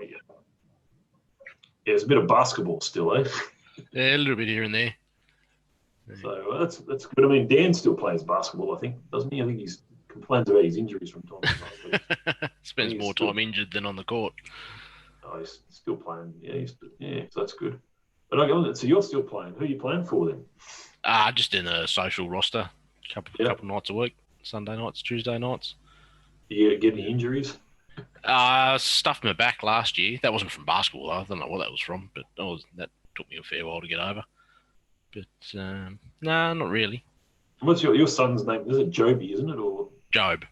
Yeah, there's a bit of basketball still, eh? Yeah, a little bit here and there. So that's good. I mean, Dan still plays basketball, I think, doesn't he? I think he complains about his injuries from time to time. Spends more time injured than on the court. Oh, he's still playing. Yeah, so that's good. But so you're still playing. Who are you playing for then? Just in a social roster. Couple nights a week. Sunday nights, Tuesday nights. You get any injuries? Stuffed my back last year. That wasn't from basketball, though. I don't know what that was from, but that took me a fair while to get over. But no, not really. What's your son's name? Is it Joby, isn't it? Or Job,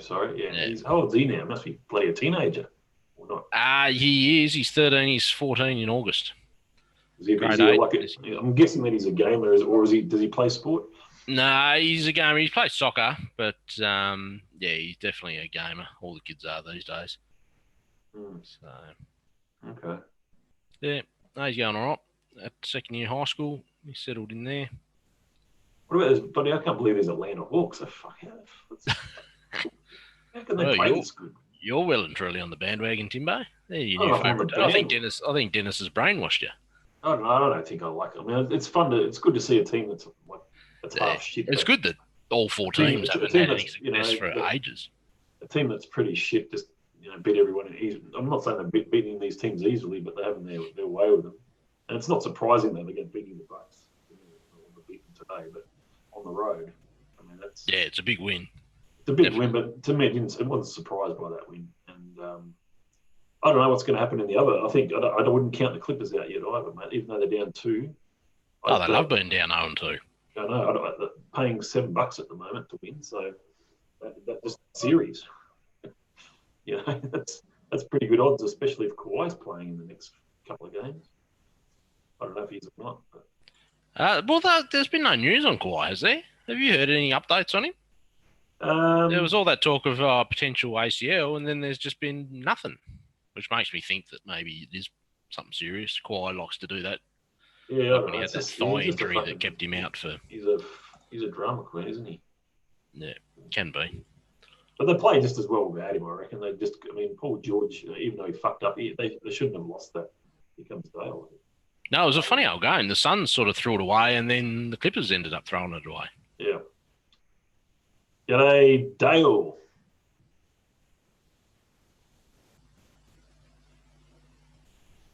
sorry. Yeah. How old's he now? Must be a teenager or not? He is. He's 13. He's 14 in August. Is he I'm guessing that he's a gamer, does he play sport? No, he's a gamer. He plays soccer, but he's definitely a gamer. All the kids are these days. So, okay. Yeah, he's going all right. At second year high school, he settled in there. What about this, buddy? I can't believe there's Atlanta Hawks. How can they play this good? You're well and truly on the bandwagon, Timbo. They're your new favourite. I think Dennis has brainwashed you. I don't think I like it. I mean, it's fun. It's good to see a team that's half shit. It's good that all four teams haven't had any success for ages. A team that's pretty shit just beat everyone. I'm not saying they're beating these teams easily, but they're having their way with them. And it's not surprising that they get beating the Bucks. They beat them today, but on the road, I mean it's a big win. It's a big win, but to me, I wasn't surprised by that win. And I don't know what's going to happen in the other. I think I wouldn't count the Clippers out yet either, mate. Even though they're down 2. They love being down 0-2. I know. They're paying $7 at the moment to win, so that's series. That's pretty good odds, especially if Kawhi's playing in the next couple of games. I don't know if he's or not. But. There's been no news on Kawhi, has there? Have you heard any updates on him? There was all that talk of potential ACL, and then there's just been nothing, which makes me think that maybe it is something serious. Kawhi likes to do that. Yeah, when he had that thigh injury that kept him out for. He's a drama queen, isn't he? Yeah, can be. But they play just as well without him, I reckon. Paul George, even though he fucked up, they shouldn't have lost that. He comes Dale. No, it was a funny old game. The Suns sort of threw it away, and then the Clippers ended up throwing it away. Yeah. G'day, Dale.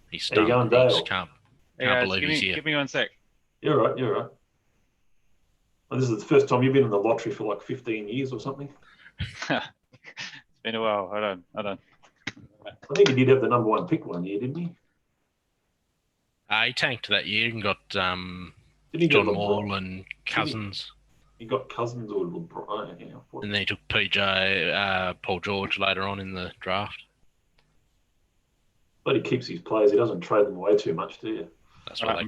He's stunned. How you going, Dale? Can't believe he's here. Give me 1 sec. You're right. Well, this is the first time you've been in the lottery for like 15 years or something. It's been a while. Hold on. I think he did have the number 1 pick one year, didn't he? He tanked that year and got John Wall and Cousins. He got Cousins or LeBron. Yeah, and then he took Paul George later on in the draft. But he keeps his players. He doesn't trade them away too much, do you? That's why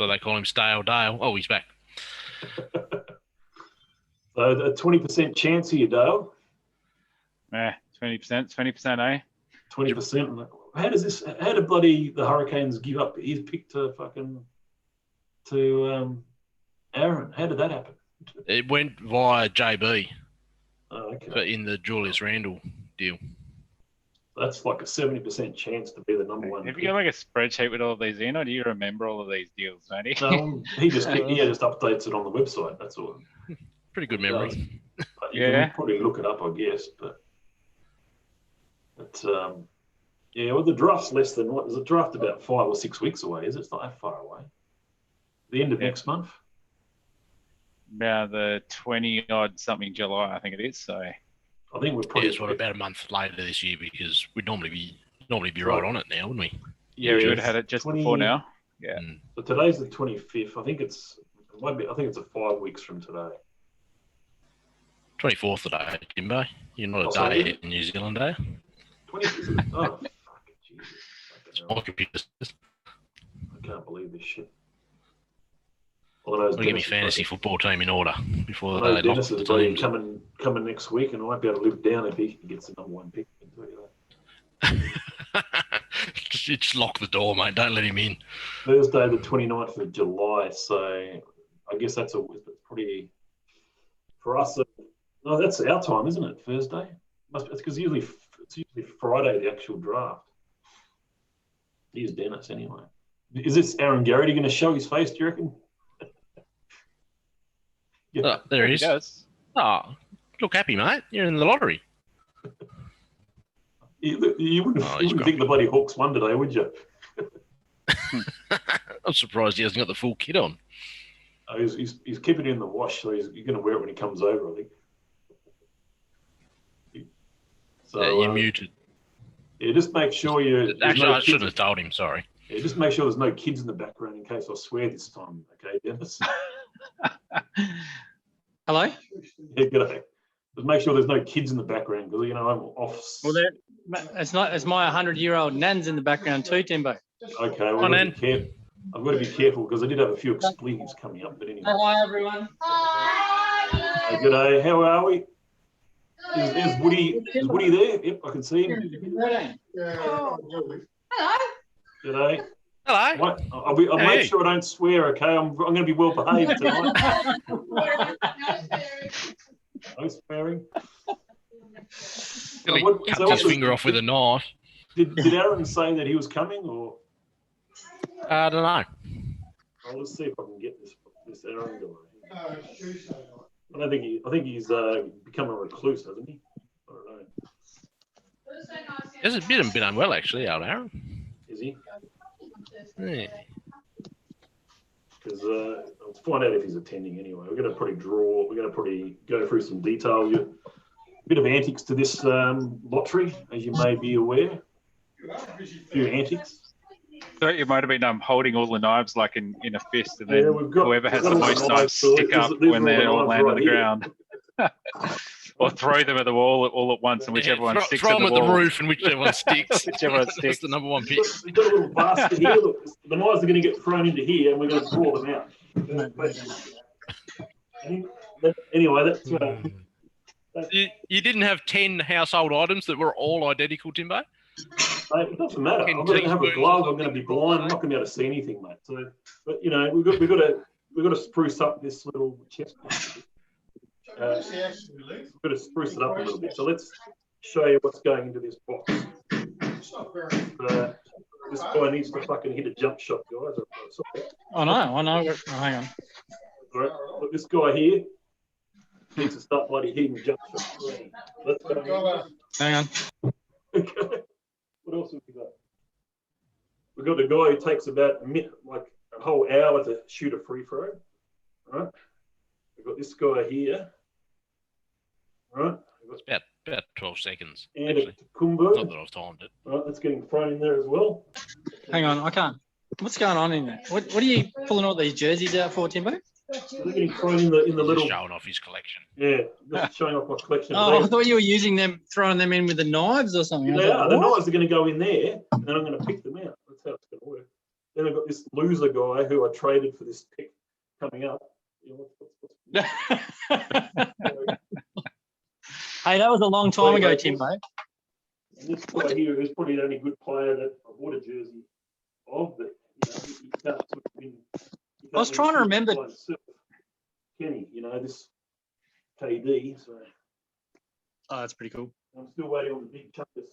they call him Stale Dale. Oh, he's back. So a 20% chance here, Dale. 20%, 20%, eh? 20%. How did bloody the Hurricanes give up his pick to Aaron? How did that happen? It went via JB. Oh, okay. But in the Julius Randle deal. That's like a 70% chance to be the number 1. Have you got like a spreadsheet with all of these in, or do you remember all of these deals, Matty? No, he just updates it on the website. That's all. Pretty good memory. You can probably look it up, I guess. But well, the draft's less than what? Is the draft about 5 or 6 weeks away? Is it? It's not that far away. The end of next month. About the 20-odd something July, I think it is. So I think we're probably about a month later this year, because we'd normally be right on it now, wouldn't we? Yeah, we would have had it just before now. Yeah. So today's the 25th. I think it's a 5 weeks from today. 24th today, Timbo. You're not a day ahead in New Zealand, are you? 25th. Oh, fucking Jesus. It's my computer. I can't believe this shit. I'll get my fantasy football team in order before they lock the teams. Coming next week, and I won't be able to live down if he gets the number 1 pick. I can tell you that. Just lock the door, mate. Don't let him in. Thursday, the 29th of July. So I guess that's pretty for us. No, that's our time, isn't it? Thursday. It's because it's usually Friday the actual draft. He's Dennis anyway. Is this Aaron Garity going to show his face, do you reckon? Yeah. Oh, there he is. Oh, look happy, mate. You're in the lottery. You wouldn't think the bloody Hawks won today, would you? I'm surprised he hasn't got the full kit on. Oh, he's keeping it in the wash, so he's going to wear it when he comes over, I think. So, yeah, you're muted. Yeah, just make sure you... Actually, I shouldn't have told him, sorry. Yeah, just make sure there's no kids in the background in case I swear this time, okay, Dennis? Hello? Yeah, g'day. Just make sure there's no kids in the background because, I'm off. Well, it's my 100-year-old nan's in the background too, Timbo. Okay, well, I've got to be careful because I did have a few expletives coming up, but anyway. Hi, everyone. Hey, g'day, how are we? Is Woody there? Yep, I can see him. Hello. G'day. Hello. I'll make sure I don't swear, okay? I'm going to be well behaved tonight. No swearing. He cut his finger off with a knife. Did Aaron say that he was coming, or? I don't know. I'll just see if I can get this Aaron guy. I think he's become a recluse, hasn't he? I don't know. He's a bit unwell, actually, old Aaron. Is he? Yeah. Because let's find out if he's attending anyway. We're going to probably go through some detail. A bit of antics to this lottery, as you may be aware. A few antics. So you might have been holding all the knives like in a fist, and then whoever has the most knives so stick up when they all land on the ground. Or throw them at the wall all at once, and whichever one sticks throw at the them wall. at the roof, and whichever one sticks. Whichever one sticks. That's the number one pick. We've got a little basket here. Look, the knives are going to get thrown into here, and we're going to draw them out. Anyway, that's... You didn't have 10 household items that were all identical, Timbo? Mate, it doesn't matter. I'm going to have a glove. I'm going to be blind. I'm not going to be able to see anything, mate. So, but we've got to spruce up this little chest. We've got to spruce it up a little bit. So let's show you what's going into this box. This guy needs to fucking hit a jump shot, guys. I know. Oh, hang on. All right. Look, this guy here needs to start bloody hitting jump shots. Let's go. Hang on. Okay. What else have we got? We've got the guy who takes about a whole hour to shoot a free throw. All right. We've got this guy here. All right. It's about 12 seconds. And actually. Kumbo. Not that I've timed it. All right, that's getting thrown in there as well. Hang on, I can't. What's going on in there? What are you pulling all these jerseys out for, Timbo? They're getting thrown in the little. Just showing off his collection. Yeah, just showing off my collection. Oh, I thought you were using them, throwing them in with the knives or something. They are. The knives are going to go in there, and then I'm going to pick them out. That's how it's going to work. Then I've got this loser guy who I traded for this pick coming up. Hey, that was a long time ago, Timbo. And this guy here is probably the only good player that I bought a jersey of, but he can't sort of win. I was trying to remember. Kenny, this KD. So. Oh, that's pretty cool. I'm still waiting on the big chuckers.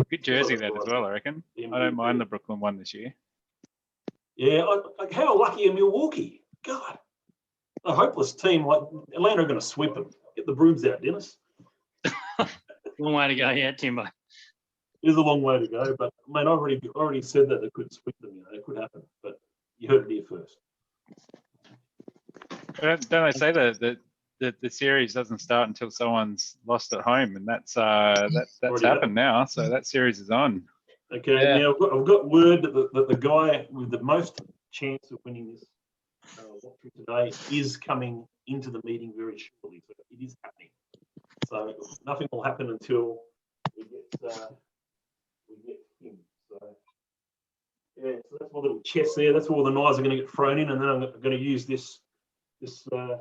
Good jersey then as well, I reckon. I don't mind the Brooklyn one this year. Yeah, how lucky are Milwaukee? God, a hopeless team like Atlanta are going to sweep them. Get the brooms out, Dennis. Long way to go yet, Timbo. There's a long way to go, but mate, I already said that they could sweep them. It could happen, but you heard it here first. Don't they say that the series doesn't start until someone's lost at home, and that's happened now. So that series is on. Okay, yeah. Now I've got word that the guy with the most chance of winning this lottery today is coming into the meeting very shortly. So it is happening. So nothing will happen until we get him. So yeah, so that's my little chest there. That's where all the knives are going to get thrown in, and then I'm going to use this one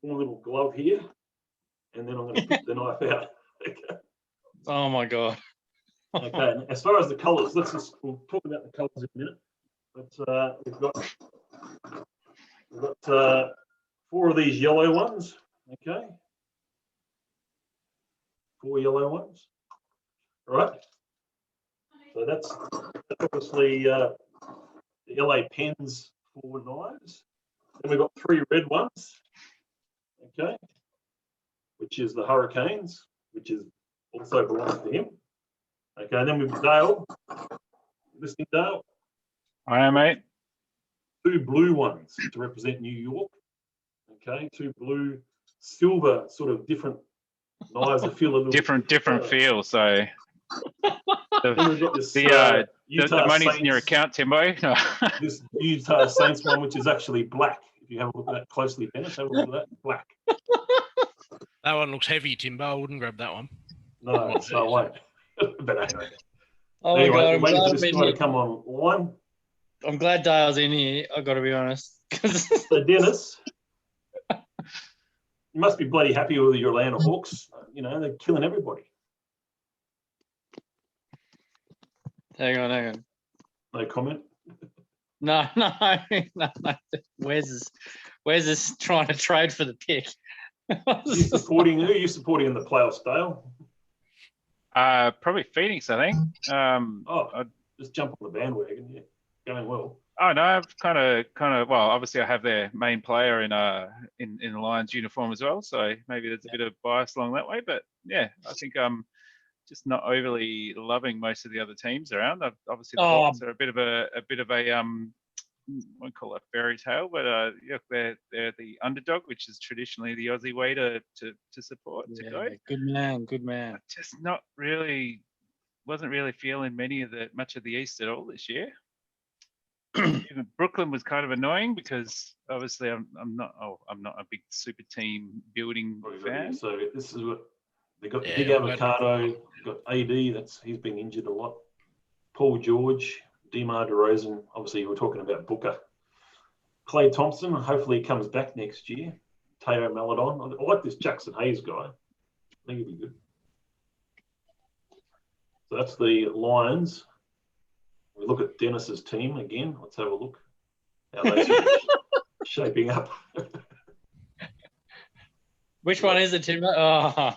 little glove here, and then I'm going to pick the knife out. Okay. Oh my God. Okay. And as far as the colours, we'll talk about the colours in a minute. But we've got 4 of these yellow ones. Okay. 4 yellow ones. All right. So that's obviously the LA Pens 4 knives. Then we've got 3 red ones, okay, which is the Hurricanes, which is also belongs to him. Okay, then we've got Dale. Listening, Dale? I am, mate. 2 blue ones to represent New York. Okay, 2 blue, silver, sort of different knives that feel a little different feel. So then we've got this the Utah money's Saints, in your account, Timbo. this Utah Saints one, which is actually black. If you have a look at that closely, Dennis, have a look at that, black. That one looks heavy, Timbo. I wouldn't grab that one. No, it's no way. But anyway. Oh Anyway, my God, I'm waiting glad for this guy to come online. I'm glad Dale's in here. I've got to be honest. So Dennis, you must be bloody happy with your Atlanta Hawks. You know, they're killing everybody. Hang on. No comment. No. Where's this trying to trade for the pick? Who are you supporting in the playoffs, Dale? Probably Phoenix, I think. Just jump on the bandwagon. Yeah, going well. Oh no, I've kind of. Well, obviously, I have their main player in the Lions uniform as well, so maybe there's a bit of bias along that way. But yeah, I think I'm just not overly loving most of the other teams around. Obviously, the Hawks are a bit of a I won't call it a fairy tale, but yeah, they're the underdog, which is traditionally the Aussie way to support to go. Good man. Just wasn't really feeling much of the East at all this year. Even Brooklyn was kind of annoying because obviously I'm not a big super team building fan. So this is what they got. The big avocado. Got AD. He's been injured a lot. Paul George. DeMar DeRozan, obviously we're talking about Booker. Klay Thompson, hopefully he comes back next year. Teo Maledon. I like this Jackson Hayes guy. I think he'll be good. So that's the Lions. We look at Dennis's team again. Let's have a look. How they shaping up. Which one is it, Tim? Oh,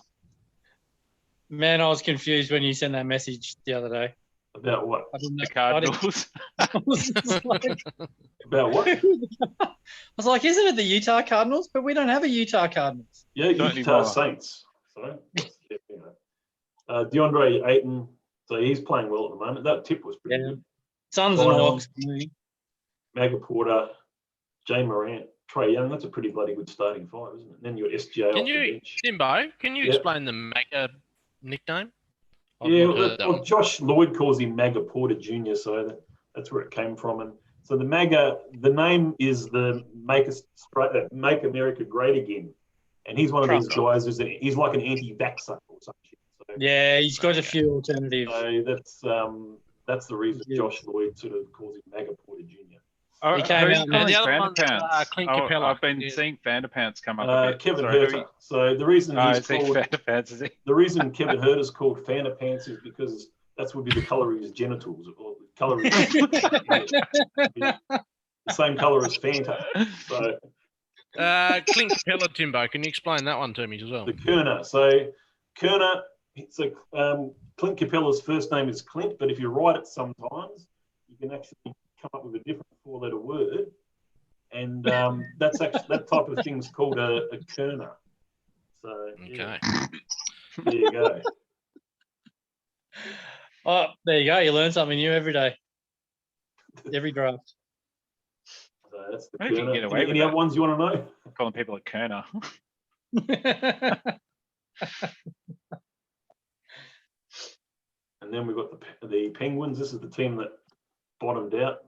man, I was confused when you sent that message the other day. About what? The Cardinals. About what? I was like, isn't it the Utah Cardinals? But we don't have a Utah Cardinals. Yeah, Utah Saints. So, DeAndre Ayton. So he's playing well at the moment. That tip was pretty good. Suns and Hawks. Maga Porter, Jay Morant, Trae Young. That's a pretty bloody good starting 5, isn't it? And then you got SGA off the bench. Timbo, can you explain the Maga nickname? Well, Josh Lloyd calls him Maga Porter Jr., so that's where it came from. And so the name is the Make America Great Again. And he's one of these guys he's like an anti-vaxxer or something. So, yeah, he's got a few alternatives. So that's the reason Josh Lloyd sort of calls him Maga Porter Jr. He came out. The other one's Clint Capella. I've been seeing Vanderpants come up a bit. Kevin Herter. So the reason he's called Vanderpants, is he? The reason Kevin Herter's called Vanderpants is because that would be the colour of his genitals, or the colour of the same colour as Fanta. So Clint Capella, Timbo, can you explain that one to me as well? The Kerner. So Kerner. So Clint Capella's first name is Clint, but if you write it sometimes, you can actually come up with a different 4-letter word, and that type of thing's called a kerner. So okay, there you go. Oh, there you go. You learn something new every day, every draft. So that's the Maybe you can get away with any other ones you want to know? Calling people a kerner. And then we've got the Penguins. This is the team that bottomed out.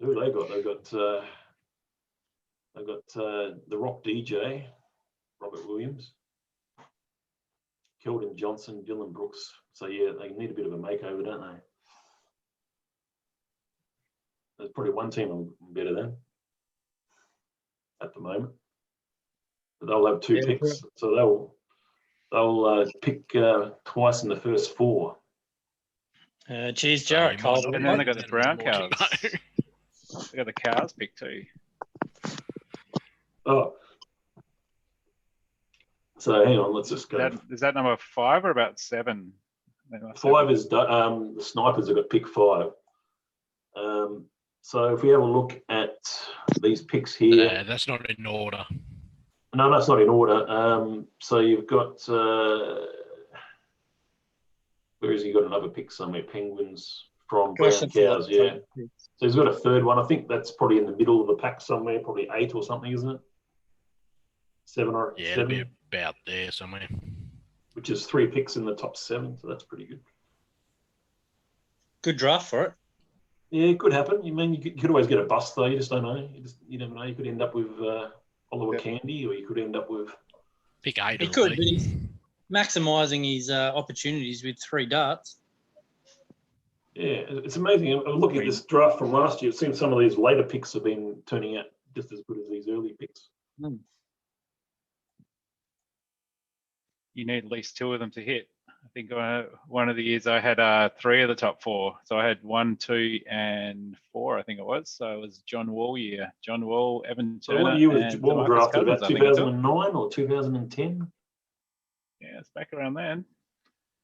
Who they got? They got the Rock DJ, Robert Williams, Keldon Johnson, Dylan Brooks. So yeah, they need a bit of a makeover, don't they? There's probably one team I'm better than at the moment. But they'll have 2 picks, so they'll pick twice in the first 4. Cheers, Jarrett Cole. And then they got the brown cows. They got the cows pick too. Oh. So hang on, let's just go. Is that number 5 or about 7? 5 is the snipers have got pick 5. So if we have a look at these picks here, that's not in order. No, that's not in order. So you've got where has he got another pick somewhere? Penguins from Brown Cows, yeah. So he's got a third one. I think that's probably in the middle of the pack somewhere, probably 8 or something, isn't it? 7 or 7. It'll be about there somewhere. Which is 3 picks in the top 7, so that's pretty good. Good draft for it. Yeah, it could happen. You mean you could always get a bust though. You just don't know. You never know. You could end up with Oliver Candy, or you could end up with pick 8. He could, but he's maximising his opportunities with 3 darts. Yeah, it's amazing. I'm looking at this draft from last year. It seems some of these later picks have been turning out just as good as these early picks. You need at least 2 of them to hit. I think one of the years I had 3 of the top 4. So I had 1, 2, and 4, I think it was. So it was John Wall year. John Wall, Evan Turner. So what year was Wall drafted? Cousins, about 2009 or 2010? Yeah, it's back around then.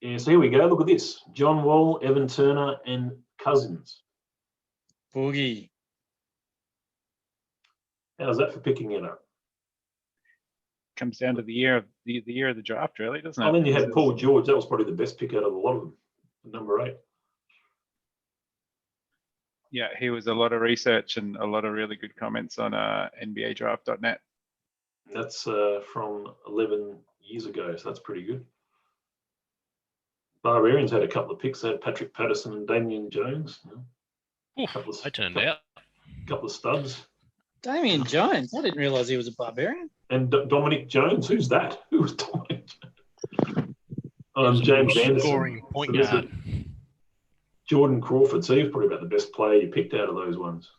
Yeah, so here we go. Look at this. John Wall, Evan Turner, and Cousins. Boogie. How's that for picking it up? Comes down to the year of the draft, really, doesn't it? And then you had Paul George. That was probably the best pick out of a lot of them. Number 8. Yeah, he was a lot of research and a lot of really good comments on NBADraft.net. That's from 11 years ago, so that's pretty good. Barbarians had a couple of picks. They had Patrick Patterson and Damian Jones. They turned out. A couple of studs. Damian Jones. I didn't realise he was a Barbarian. And Dominic Jones. Who's that? Who was Dominic Jones? James Anderson. Scoring point guard. Jordan Crawford. So he was probably about the best player you picked out of those ones.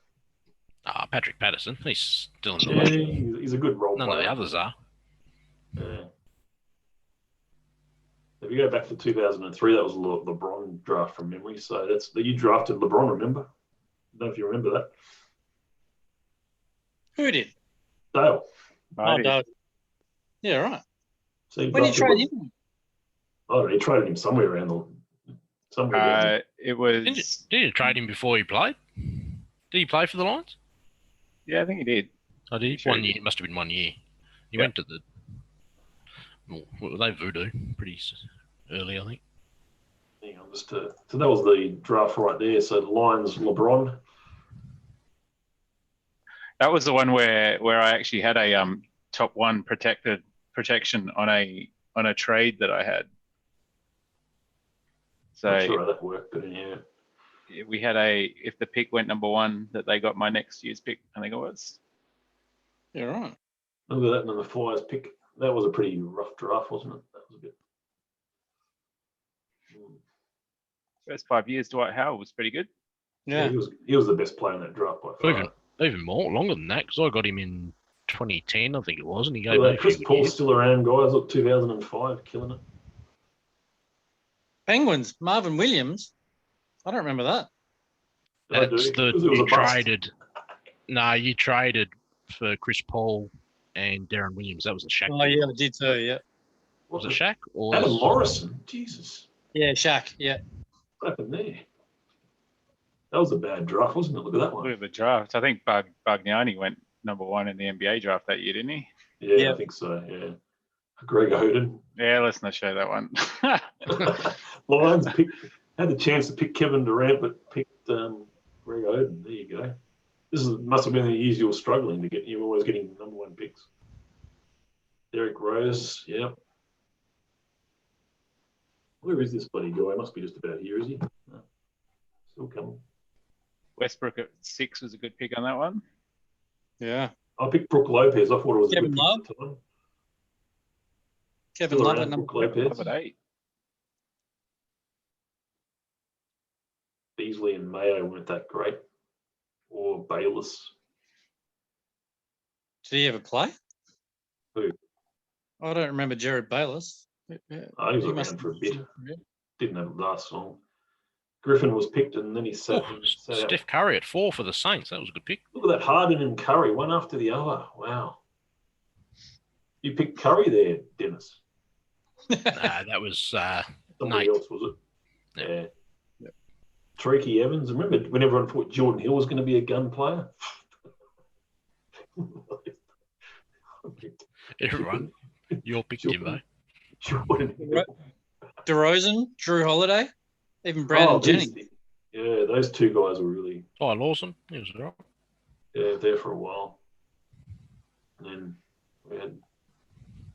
Patrick Patterson. He's still in the league. He's a good role player. None of the others are. Yeah. If you go back to 2003, that was a LeBron draft from memory. So you drafted LeBron, remember? I don't know if you remember that. Who did? Dale. Dale. Yeah, right. So when did you trade him? Oh, he traded him somewhere around somewhere. It was. Did you trade him before he played? Did he play for the Lions? Yeah, I think he did. Oh, did he? Sure 1 year. It must have been 1 year. He went to the. What were they? Voodoo. Pretty early, I think. Hang on, so that was the draft right there. So the Lions, LeBron. That was the one where I actually had a top 1 protection on a trade that I had. So not sure how that worked, but yeah. We had if the pick went number 1, that they got my next year's pick, I think it was. Yeah, right. Look at that, and then the Flyers pick. That was a pretty rough draft, wasn't it? That was a bit. First 5 years, Dwight Howard was pretty good. Yeah, he was the best player in that draft by far. Even more, longer than that, because I got him in 2010, I think it was, and he gave Chris Paul's still around, guys. Look, 2005, killing it. Penguins, Marvin Williams. I don't remember that. That's you traded. No, you traded for Chris Paul and Darren Williams. That was a Shaq. Oh yeah, I did too. Yeah. Was it Shaq or Adam Morrison? Jesus. Yeah, Shaq. Yeah. What happened there? That was a bad draft, wasn't it? Look at that one. Look at the draft. I think Bargnani went number 1 in the NBA draft that year, didn't he? Yeah, I think so. Yeah. Greg Oden. Yeah, let's not show that one. Lions had the chance to pick Kevin Durant, but picked Greg Oden. There you go. Must have been the years you were struggling to get. You were always getting number 1 picks. Derek Rose. Yep. Where is this bloody guy? Must be just about here, is he? No. Still coming. Westbrook at 6 was a good pick on that one. Yeah. I picked Brook Lopez. I thought it was Kevin a good Love. pick at the time. Kevin Love at Brook Lopez. At 8. Beasley and Mayo weren't that great. Or Bayless. Did he ever play? Who? I don't remember Jared Bayless. He was around for a bit. Didn't have last long. Griffin was picked and then he sat. Steph Curry at 4 for the Saints. That was a good pick. Look at that, Harden and Curry, one after the other. Wow. You picked Curry there, Dennis. Nah, that was somebody else, was it? Yeah. Tariki Evans. Remember when everyone thought Jordan Hill was going to be a gun player? Everyone, your pick, Timbo. Jordan Hill. DeRozan, Drew Holiday, even Brandon Jennings. Yeah, those two guys were really. Oh, Lawson, he was right. Yeah, there for a while. And then we had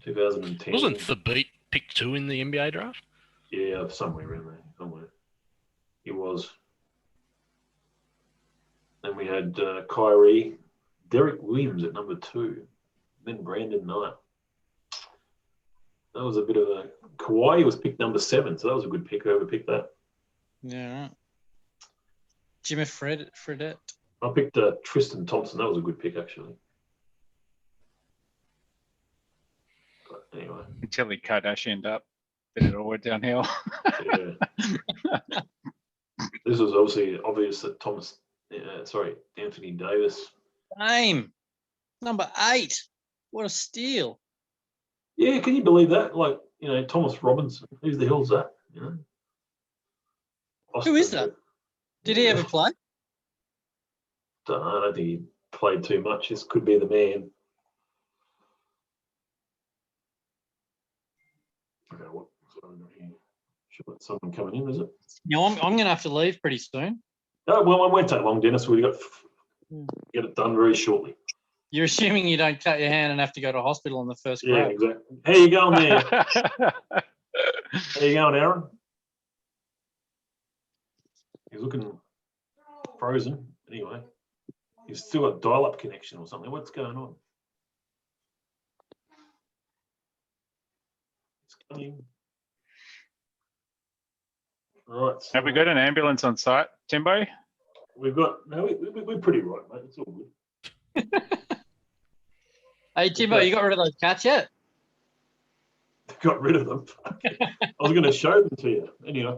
2010. Wasn't the beat pick 2 in the NBA draft? Yeah, somewhere around there. Somewhere. He was. Then we had Kyrie, Derek Williams at number 2, then Brandon Knight. That was a bit of a. Kawhi was picked number 7, so that was a good pick. Whoever picked that. Yeah. Jimmy Fredette. I picked Tristan Thompson. That was a good pick, actually. But anyway. Until he Kardashianed up. Then it all went downhill. Yeah. This was obvious that Anthony Davis. Name. Number 8. What a steal. Yeah, can you believe that? Like, Thomas Robinson. Who the hell's that? Who is that? Did he ever play? I don't think he played too much. This could be the man. Okay, what's going on here? Should let someone coming in, is it? No, I'm going to have to leave pretty soon. No, well, it won't take long, Dennis. We've got get it done very shortly. You're assuming you don't cut your hand and have to go to hospital on the first Yeah, grab. exactly. How you going there? How you going, Aaron? He's looking frozen. Anyway, he's still got dial-up connection or something. What's going on? It's coming. Right. So Have we got an ambulance on site, Timbo? we're pretty right, mate. It's all good. Hey, Timbo, you got rid of those cats yet? Got rid of them. I was going to show them to you. Anyway,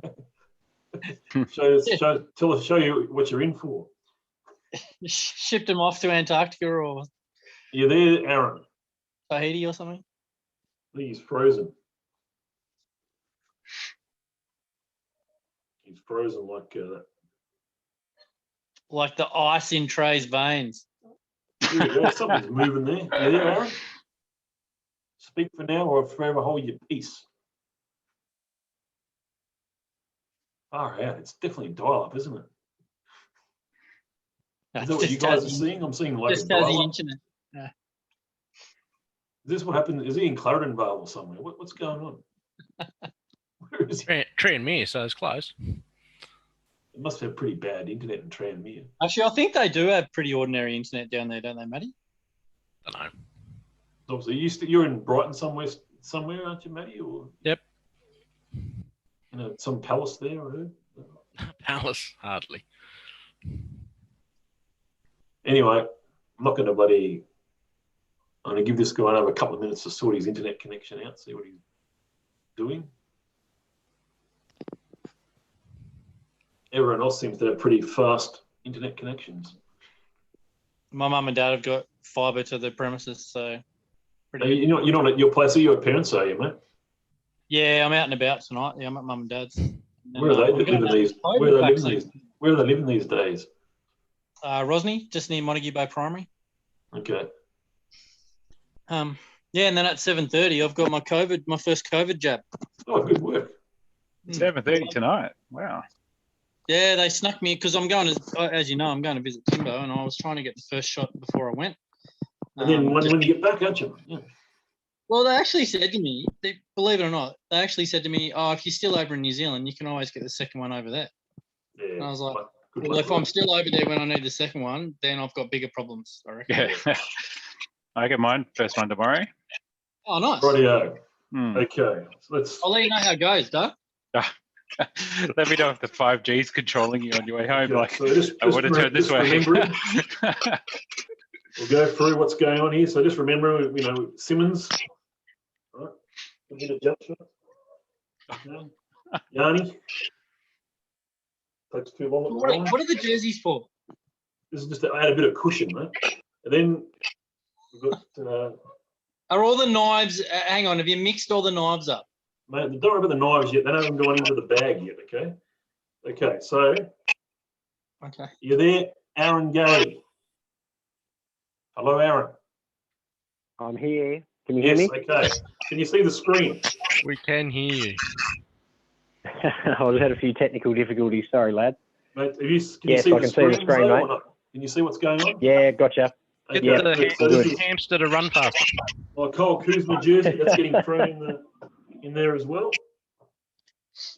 show you what you're in for. Shipped them off to Antarctica or You there, Aaron? Tahiti or something? I think he's frozen. He's frozen like that. Like the ice in Trey's veins. There you go. Something's moving there. You there, Aaron? Speak for now or forever hold your peace. Far out. It's definitely dial-up, isn't it? Is that what you guys are seeing? I'm seeing like just a has the dial-up. internet. Yeah. Is this what happened? Is he in Clarendon Vale or somewhere? What's going on? Where is he? Tranmere, so it's close. It must have pretty bad internet in Tranmere. Actually, I think they do have pretty ordinary internet down there, don't they, Matty? I don't know. Obviously, you're in Brighton somewhere, aren't you, Matty? Or Yep. Some palace there, or who? Palace, hardly. Anyway, I'm not going to I'm going to give this guy another couple of minutes to sort his internet connection out, see what he's doing. Everyone else seems to have pretty fast internet connections. My mum and dad have got fibre to the premises, so You're not at your place. Are you at parents, are you, mate? yeah, I'm out and about tonight. Yeah, I'm at mum and dad's. Where are they living these? Where are they living these days? Rosny, just near Montague Bay Primary. Okay. Yeah, and then at 7:30, I've got my first COVID jab. Oh, good work. 7:30 tonight. Wow. Yeah, they snuck me because I'm going to, as you know, I'm going to visit Timbo, and I was trying to get the first shot before I went. And then when you get back, aren't you? Yeah. Well, they actually said to me, believe it or not, they actually said to me, "Oh, if you're still over in New Zealand, you can always get the second one over there." Yeah. And I was like, well, if I'm still over there when I need the second one, then I've got bigger problems, I reckon. Yeah. I get mine first one tomorrow. Oh, nice. Rightio. Okay. So I'll let you know how it goes, Doug. Let me know if the 5G's controlling you on your way home. Okay, Like, so just I would have turned this way. We'll go through what's going on here. So just remember, Simmons. All right. A bit of jump shot. Okay. Yanni. Takes too long. What are the jerseys for? This is just to add a bit of cushion, mate. And then we've got. Are all the knives? Hang on, have you mixed all the knives up? Mate, don't worry about the knives yet. They haven't gone into the bag yet, okay? Okay, so Okay. you're there, Aaron Garity. Hello, Aaron. I'm here. Can you hear Yes, me? okay. Can you see the screen? We can hear you. I've had a few technical difficulties. Sorry, lad. Mate, can you Yes, see I the can see the screen, screen, though, mate. or not? Can you see what's going on? Yeah, gotcha. Get Yeah, the good. So this is hamster to run faster. my Kyle Kuzma jersey that's getting thrown in there as well.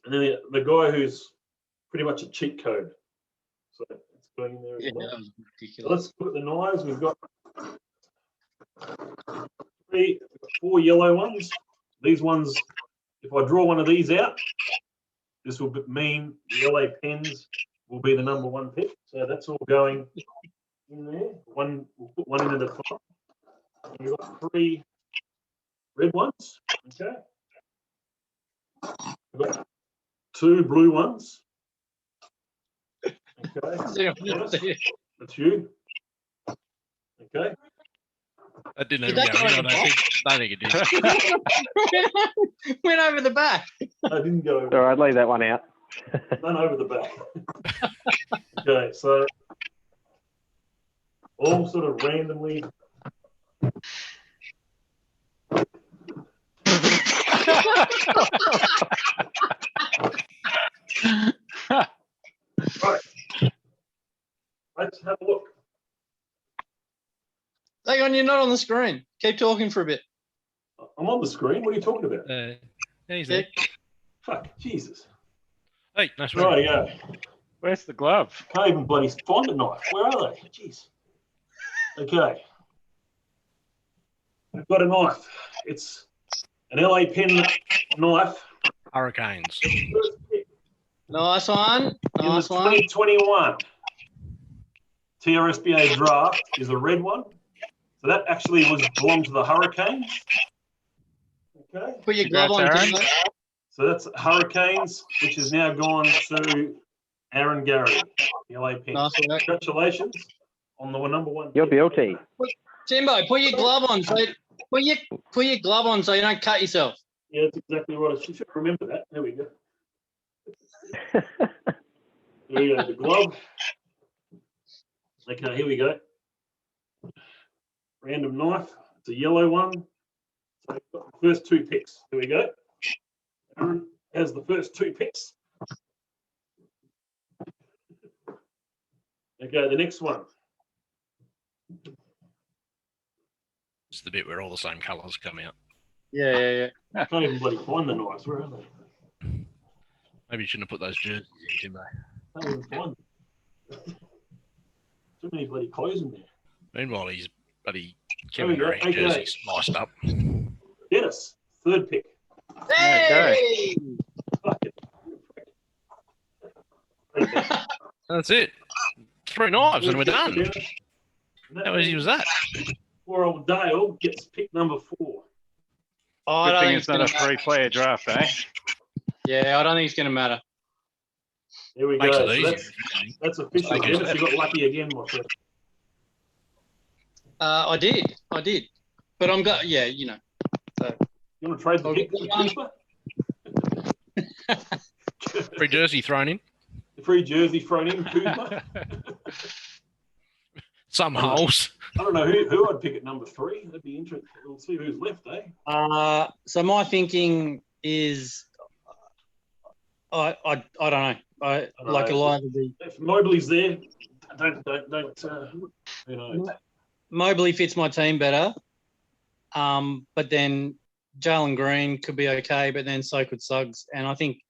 And then the guy who's pretty much a cheat code. So it's going in there as Yeah, well. that was So ridiculous. let's look at the knives. We've got 4 yellow ones. These ones, if I draw one of these out, this will mean the LA Pens will be the #1 pick. So that's all going in there. We'll put one in at a time. And we've got 3 red ones. Okay. We've got 2 blue ones. Okay. That's you. Okay. That didn't Did even that go go in. in I the don't think it did. Went over the back. I didn't go over. All right, leave that one out. None over the back. Okay, so all sort of randomly. Right. Let's have a look. Hang on, you're not on the screen. Keep talking for a bit. I'm on the screen. What are you talking about? He's there. Fuck, Jesus. Hey, nice one. Right, yeah. Where's the glove? Can't even bloody find a knife. Where are they? Jeez. Okay. We've got a knife. It's an LA Pen knife. Hurricanes. First pick Nice one. in the Nice one. 2021 TRSBA draft is a red one. So that actually belonged to the Hurricanes. Okay. Put your glove on, Congrats, Timbo. So that's Hurricanes, which has now gone to Aaron Garity, the LA Pen. Nice work. Congratulations on the #1. You're guilty. Timbo, put your glove on. Put your glove on so you don't cut yourself. Yeah, that's exactly right. I should remember that. There we go. There we go. The glove. Okay, here we go. Random knife. It's a yellow one. So we've got the first 2 picks. Here we go. Aaron has the first 2 picks. Okay, the next one. It's the bit where all the same colours come out. Yeah. I can't even bloody find the knives. Where are they? Maybe you shouldn't have put those jerseys in, Timbo. I can't even find them. Too many bloody clothes in there. Meanwhile, he's bloody There we Kevin go. Durant Okay. jersey sliced up. Dennis, 3rd pick. Hey! Fuck it. That's it. 3 knives and we're done. Dennis. And How easy was that? Poor old Dale gets pick #4. Oh, I Good don't thing think it's not a gonna matter. 3-player draft, eh? Yeah, I don't think it's going to matter. There we Makes go. it So easy. that's official. Thank you. Dennis, you got lucky again, my friend. I did. But I'm got yeah, you know. You want to trade the I'll pick? get Kuzma? Free jersey thrown in. The free jersey thrown in, Kuzma. Some holes. I don't know who I'd pick at #3. That'd be interesting. We'll see who's left, eh? So my thinking is I don't know. I don't like know. a line to be If Mobley's there, don't who knows? Mobley fits my team better. But then Jalen Green could be okay, but then so could Suggs. And I think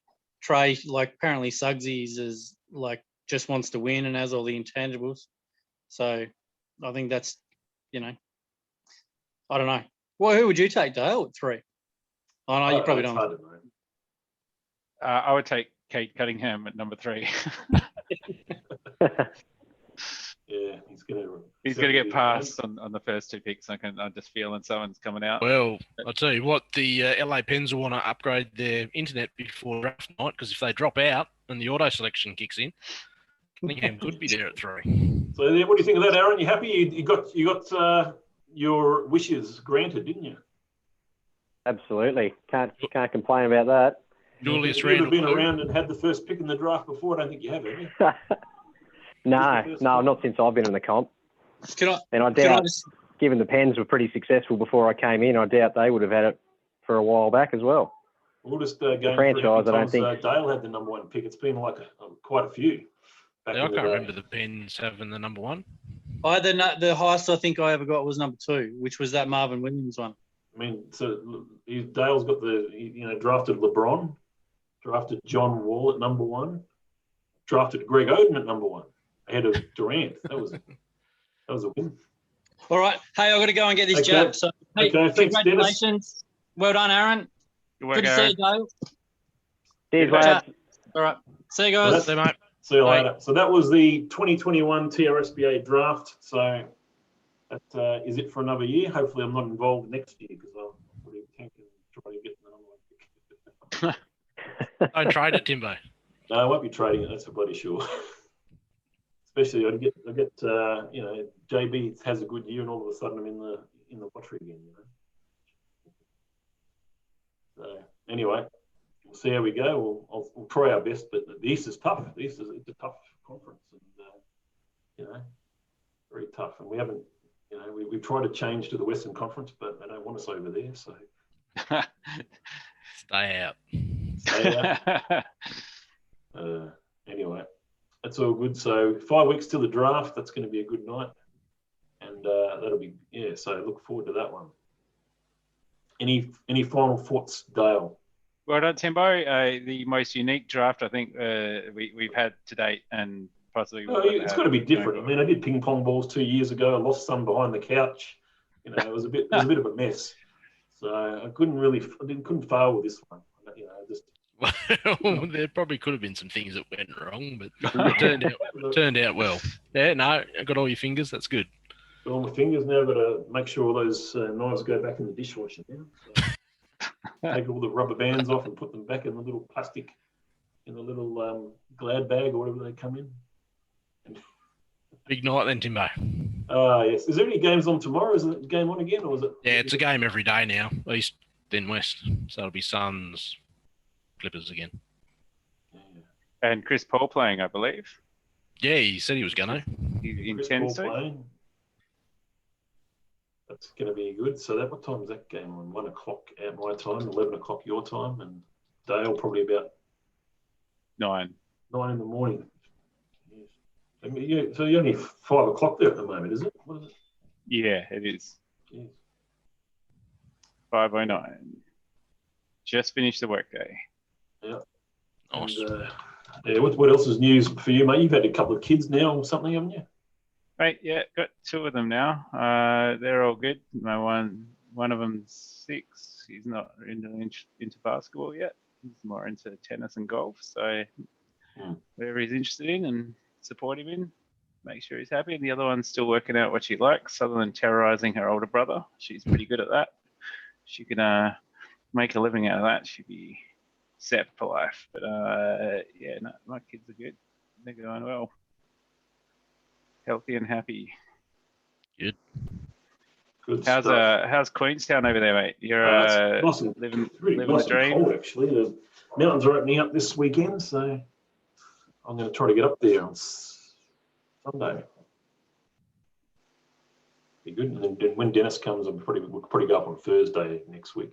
Trey, like apparently Suggsy's is like just wants to win and has all the intangibles. So I think that's, you know, I don't know. Well, who would you take, Dale, at 3? I know you probably It's don't. hard to know. I would take Kate Cunningham at #3. Yeah, he's gonna. He's going to get passed on the first 2 picks. I'm just feeling someone's coming out. Well, I'll tell you what, the LA Pens will want to upgrade their internet before draft night, because if they drop out and the auto selection kicks in, Cunningham could be there at 3. So, what do you think of that, Aaron? You happy? You got your wishes granted, didn't you? Absolutely. Can't complain about that. Julius If you've ever Randle. been around and had the first pick in the draft before, I don't think you have, have you? No, not since I've been in the comp. And I doubt, given the Pens were pretty successful before I came in, I doubt they would have had it for a while back as well. We'll just go through franchise, how I many don't times think- Dale had the number one pick. It's been like quite a few. Back Yeah, I in the can't day. remember the Pens having the number one. I had the highest I think I ever got was number 2, which was that Marvin Williams one. I mean, so Dale's got drafted LeBron, drafted John Wall at number 1, drafted Greg Oden at number 1 ahead of Durant. That was a win. All right. Hey, I've got to go and get this jab. So, hey, thanks, congratulations. Dennis. Well done, Aaron. Good work, Good to Aaron. see you, Dale. Cheers, lads. All right. See you guys. See you, mate. See you Bye. later. So that was the 2021 TRSBA draft. So that is it for another year. Hopefully I'm not involved next year because I'll probably tank and try to get another one. Don't trade it, Timbo. No, I won't be trading it. That's for bloody sure. Especially I get JB has a good year and all of a sudden I'm in the lottery again. So anyway, we'll see how we go. We'll try our best, but the East is tough. It's a tough conference, and very tough. And we haven't, we've tried to change to the Western Conference, but they don't want us over there. So Stay out. stay out. Anyway, that's all good. So 5 weeks till the draft. That's going to be a good night, and that'll be So look forward to that one. Any final thoughts, Dale? Well done, Timbo. The most unique draft I think we've had to date, and possibly. It's got to be different. I mean, I did ping pong balls 2 years ago. I lost some behind the couch. It was a bit of a mess. So I couldn't fail with this one. Well, there probably could have been some things that went wrong, but it turned out well. Yeah, no, I got all your fingers. That's good. Got all my fingers now. Got to make sure all those knives go back in the dishwasher now. So take all the rubber bands off and put them back in the little plastic, in the little Glad bag or whatever they come in. Big night then, Timbo. Yes. Is there any games on tomorrow? Is it game on again, or is it? Yeah, it's a game every day now, East then West. So it'll be Suns, Clippers again. Yeah. And Chris Paul playing, I believe. Yeah, he said he was going to. He Chris intends Paul to. playing. That's going to be good. So what time is that game on? 1 o'clock at my time, 11 o'clock your time, and Dale probably about 9. 9 in the morning. Yes. I mean, so you're only 5 o'clock there at the moment, is it? What is it? Yeah, it is. Jeez. 5:09. Just finished the workday. Yeah. Nice. And, what else is news for you, mate? You've had a couple of kids now or something, haven't you? Right, yeah, got 2 of them now. They're all good. My one of them's 6. He's not into basketball yet. He's more into tennis and golf. So whatever he's interested in and support him in, make sure he's happy. And the other one's still working out what she likes, other than terrorizing her older brother. She's pretty good at that. She can make a living out of that. She'd be set for life. But yeah, no, my kids are good. They're going well. Healthy and happy. Good. Good How's stuff. how's Queenstown over there, mate? You're Nice and, living really living nice the and dream. cold, actually. The mountains are opening up this weekend, so I'm going to try to get up there on Sunday. Be good. And then when Dennis comes, we'll probably go up on Thursday next week.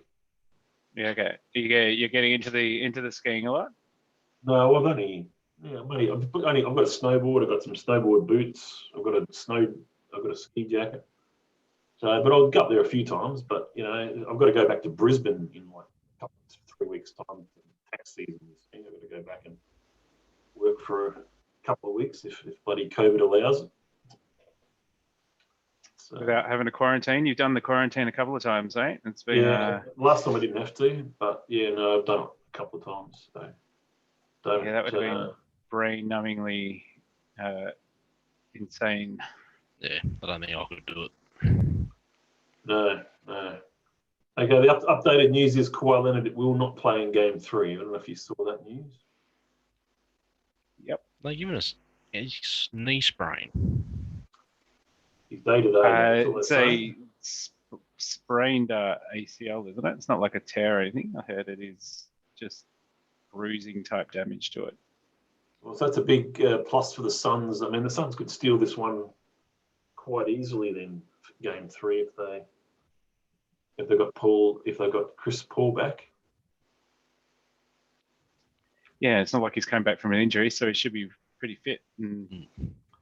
Yeah, okay. You're getting into the skiing a lot? No, I've got a snowboard. I've got some snowboard boots. I've got a ski jacket. So, but I'll go up there a few times. But I've got to go back to Brisbane in like 3 weeks' time. Tax season. I've got to go back and work for a couple of weeks if bloody COVID allows it. So, Without having a quarantine? You've done the quarantine a couple of times, eh? It's been last time I didn't have to, but I've done it a couple of times. So that would have been brain-numbingly insane. Yeah, I don't think I could do it. No. Okay, the updated news is Kawhi Leonard will not play in Game 3. I don't know if you saw that news. Yep. They're giving us a knee sprain. He's day-to-day. It's a sprained ACL, isn't it? It's not like a tear or anything. I heard it is just bruising type damage to it. Well, so that's a big plus for the Suns. I mean, the Suns could steal this one quite easily then, game 3 if they got Chris Paul back. Yeah, it's not like he's come back from an injury, so he should be pretty fit. And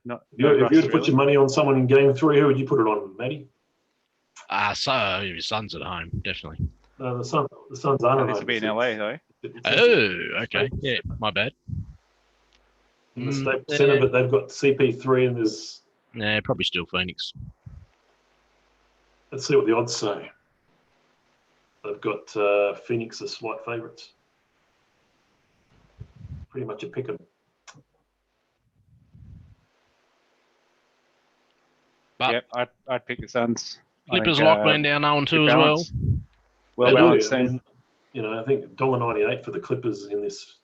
not. If you had to put your money on someone in game 3, who would you put it on, Matty? So your Suns at home, definitely. No, the Suns aren't at home. This will be in LA though. Oh, okay. Yeah, my bad. In the Staples Center, but they've got CP3 and there's... Yeah, probably still Phoenix. Let's see what the odds say. They've got Phoenix as slight favourites. Pretty much a pick 'em. But Yep, I'd pick the Suns. Clippers lock went down 0-2 as well. Well balanced team. I think $1.98 for the Clippers in this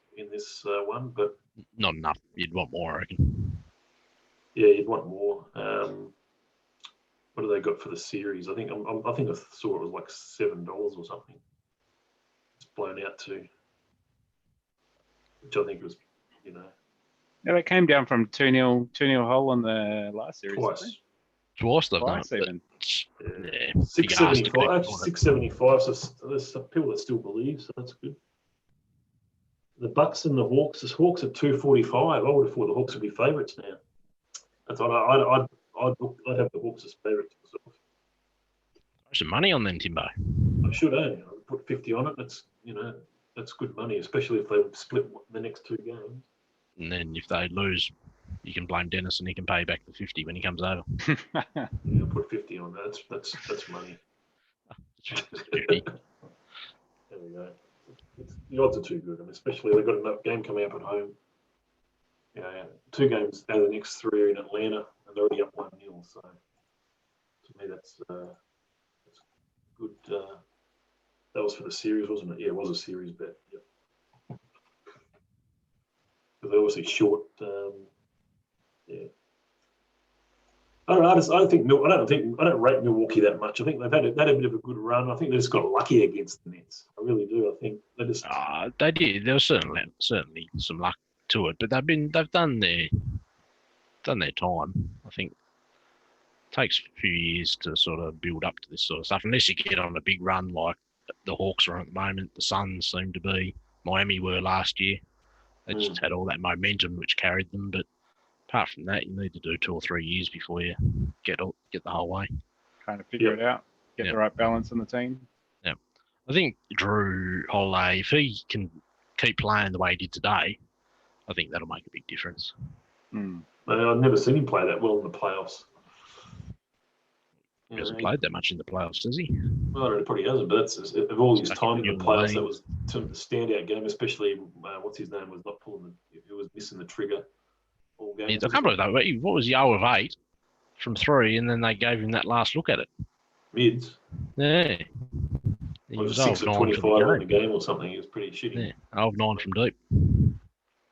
one, but not enough. You'd want more, I reckon. Yeah, you'd want more. What do they got for the series? I think I saw it was like $7 or something. It's blown out to, which I think was, Yeah, they came down from 2-0 hole on the last series. Twice they've Twice done. even. Yeah, 675. 675. So there's some people that still believe, so that's good. The Bucks and the Hawks. The Hawks are 245. I would have thought the Hawks would be favourites now. That's what I'd have the Hawks as favourites myself. Some money on them, Timbo. I should, I'd put 50 on it. That's good money, especially if they split the next 2 games. And then if they lose, you can blame Dennis and he can pay back the 50 when he comes over. Yeah, put 50 on that. That's money. There we go. The odds are too good, and especially they've got another game coming up at home. 2 games out of the next 3 are in Atlanta, and they're already up 1-0. So to me, that's good. That was for the series, wasn't it? Yeah, it was a series bet. Yep. Because they're obviously short. Yeah. I don't know. I don't rate Milwaukee that much. I think they've had a bit of a good run. I think they just got lucky against the Nets. I really do. I think they just. They did. There was certainly some luck to it, but they've done their time. I think it takes a few years to sort of build up to this sort of stuff. Unless you get on a big run like the Hawks are at the moment, the Suns seem to be. Miami were last year. They just had all that momentum which carried them, but. Apart from that, you need to do 2 or 3 years before you get the whole way. Kind of figure it out, get the right balance on the team. Yeah, I think Drew Holiday, if he can keep playing the way he did today, I think that'll make a big difference. I've never seen him play that well in the playoffs. He hasn't played that much in the playoffs, has he? Well, he probably hasn't, but that's of all his time in the playoffs, that was a standout game, especially what's his name was not pulling he was missing the trigger. I can't believe that. What was he 0 of 8 from 3, and then they gave him that last look at it. Mids. Yeah. He was 6 of 25 in the game or something. He was pretty shitty. Yeah, 0 of 9 from deep.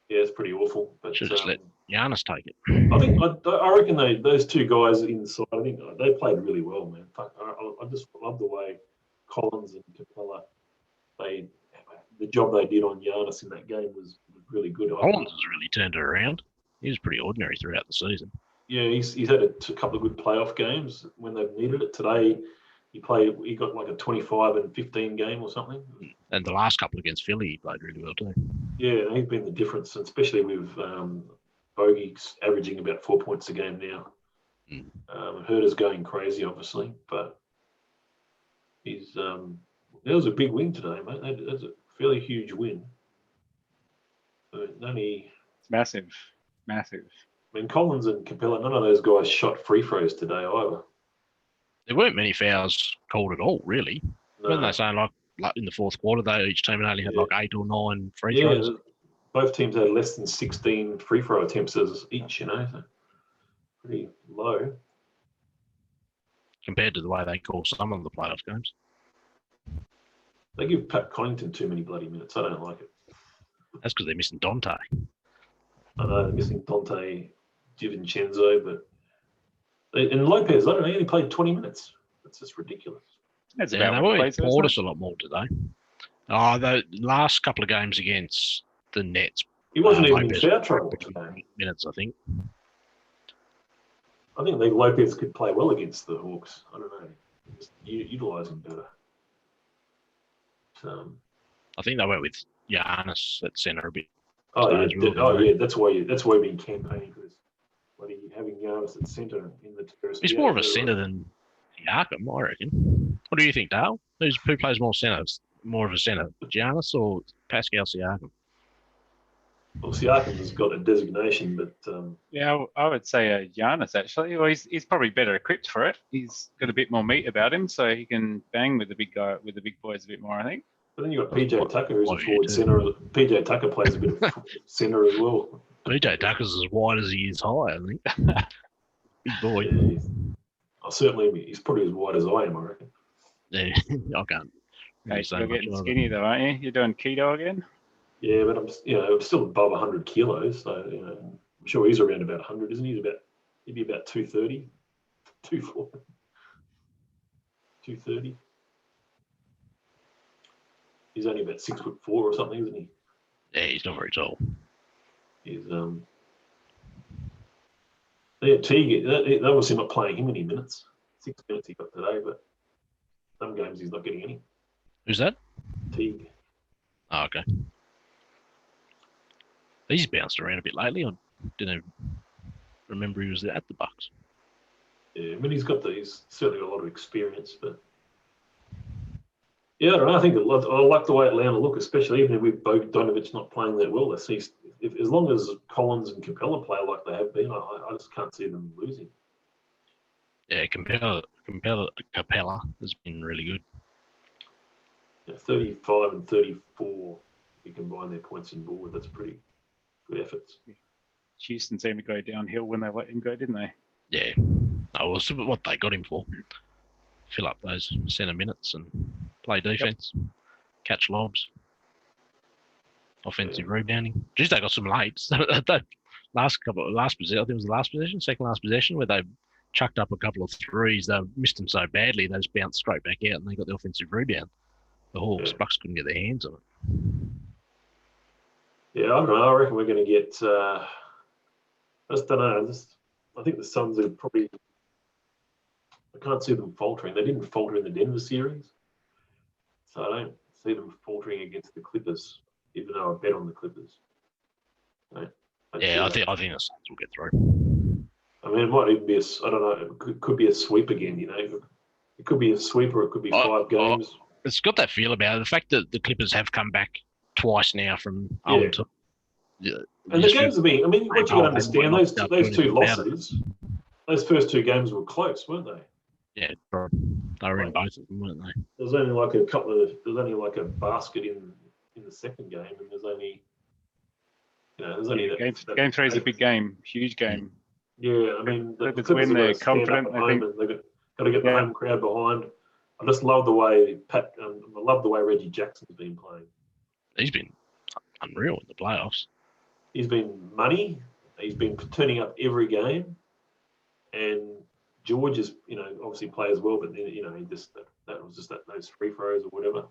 Yeah, it's pretty awful. But should just let Giannis take it. I reckon those 2 guys inside. I think they played really well, man. I just love the way Collins and Capella the job they did on Giannis in that game was really good. Collins has really turned it around. He was pretty ordinary throughout the season. Yeah, he's had a couple of good playoff games when they've needed it. Today, he got like a 25 and 15 game or something. And the last couple against Philly, he played really well too. Yeah, he's been the difference, especially with Bogey averaging about 4 points a game now. Herder's going crazy, obviously, but that was a big win today, mate. That's a fairly huge win. It's massive. Massive. I mean, Collins and Capella, none of those guys shot free throws today either. There weren't many fouls called at all, really. No. Weren't they saying like in the fourth quarter, each team only had like 8 or 9 free throws? Both teams had less than 16 free throw attempts each, so pretty low. Compared to the way they call some of the playoff games. They give Pat Connaughton too many bloody minutes. I don't like it. That's because they're missing Dante. I know they're missing Dante DiVincenzo, and Lopez, I don't know, he only played 20 minutes. That's just ridiculous. That's they were Portis a lot more today. Oh, the last couple of games against the Nets. He wasn't even in foul trouble minutes, I think. I think Lopez could play well against the Hawks. I don't know. Just utilise him better. I think they went with Giannis at centre a bit. Yeah, that's why you've been campaigning for this. Having Giannis at centre in the TRSBA. He's more of a centre than Siakam, I reckon. What do you think, Dale? Who plays more centre? More of a centre, Giannis or Pascal Siakam? Well, Siakam has got a designation, but yeah, I would say Giannis actually. Well, he's probably better equipped for it. He's got a bit more meat about him, so he can bang with the big boys a bit more, I think. But then you've got PJ Tucker, who's a forward centre. PJ Tucker plays a bit of centre as well. PJ Tucker's as wide as he is high, I think. Big boy. Yeah, certainly, he's probably as wide as I am, I reckon. Yeah, I can't. Hey, you're getting skinny though, aren't you? You're doing keto again? Yeah, but I'm still above 100 kilos, so I'm sure he's around about 100, isn't he? He'd be about 230, 240, 230. He's only about 6'4" or something, isn't he? Yeah, he's not very tall. He's Teague. They obviously not playing him any minutes. 6 minutes he got today, but some games he's not getting any. Who's that? Teague. Oh, okay. He's bounced around a bit lately. I didn't remember he was at the Bucks. Yeah, I mean he's certainly got a lot of experience, but yeah, I don't know. I think I like the way Atlanta look, especially even with Bogdanovic not playing that well. As long as Collins and Capella play like they have been, I just can't see them losing. Yeah, Capella has been really good. Yeah, 35 and 34, if you combine their points and board, that's pretty good efforts. Houston seemed to go downhill when they let him go, didn't they? Yeah. Oh, well, what they got him for. Fill up those centre minutes and play defence, catch lobs, offensive rebounding. Geez, they got some lates. last possession, I think it was the last possession, second last possession, where they chucked up a couple of threes. They missed them so badly, they just bounced straight back out and they got the offensive rebound. The Hawks, Bucks couldn't get their hands on it. Yeah, I don't know. I reckon we're going to get. I just don't know. I think the Suns are probably. I can't see them faltering. They didn't falter in the Denver series, so I don't see them faltering against the Clippers, even though I bet on the Clippers. I think the Suns will get through. I mean, it might even be I don't know. It could be a sweep again. It could be a sweep or it could be 5 games. It's got that feel about it. The fact that the Clippers have come back twice now from 0 to. And the games have been. I mean, what you got to understand, those 2 losses, those first 2 games were close, weren't they? Yeah, they were in both of them, weren't they? There's only like a basket in the second game, and there's only. Game 3 is a big game, huge game. Yeah, I mean, the Clippers when they're confident, I think they've got to get the home crowd behind. I just love the way Reggie Jackson's been playing. He's been unreal in the playoffs. He's been money. He's been turning up every game, and George is, obviously play as well. But then, he was just those free throws or whatever.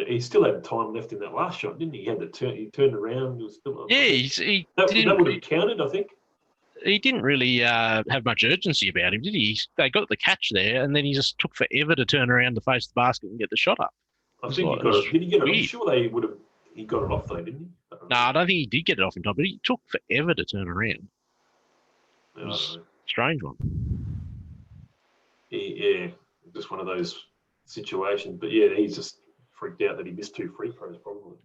He still had time left in that last shot, didn't he? He had the turn. He turned around. It was still. Yeah, that would have counted, I think. He didn't really have much urgency about him, did he? They got the catch there, and then he just took forever to turn around to face the basket and get the shot up. I think he got it. Did he get it? I'm sure they would have. He got it off though, didn't he? No, I don't think he did get it off in time, but he took forever to turn around. It was a strange one. Yeah, just one of those situations. But yeah, he's just freaked out that he missed 2 free throws probably.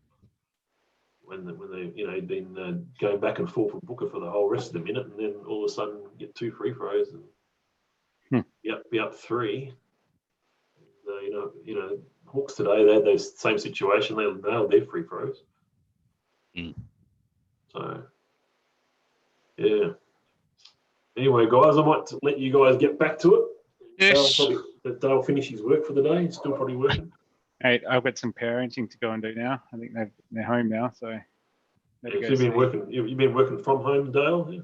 When they he'd been going back and forth with Booker for the whole rest of the minute, and then all of a sudden get 2 free throws and be up 3. And, Hawks today, they had those same situation. They nailed their free throws. So yeah. Anyway, guys, I might let you guys get back to it. Yes. Dale finish his work for the day. He's still probably working. Hey, I've got some parenting to go and do now. I think they're home now, so. You've been working from home, Dale?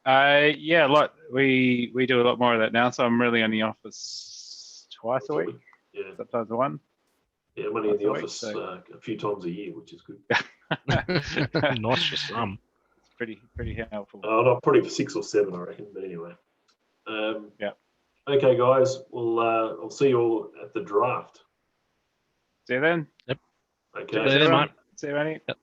Yeah, a lot. We do a lot more of that now, so I'm really in the office twice a week. Yeah. Sometimes 1. Yeah, I'm only in the Once a week, office so- a few times a year, which is good. Nice for some. It's pretty helpful. Not probably for 6 or 7, I reckon. But anyway. Yeah. Okay, guys. Well, I'll see you all at the draft. See you then. Okay. See you then, mate. See you, Matty. Yep.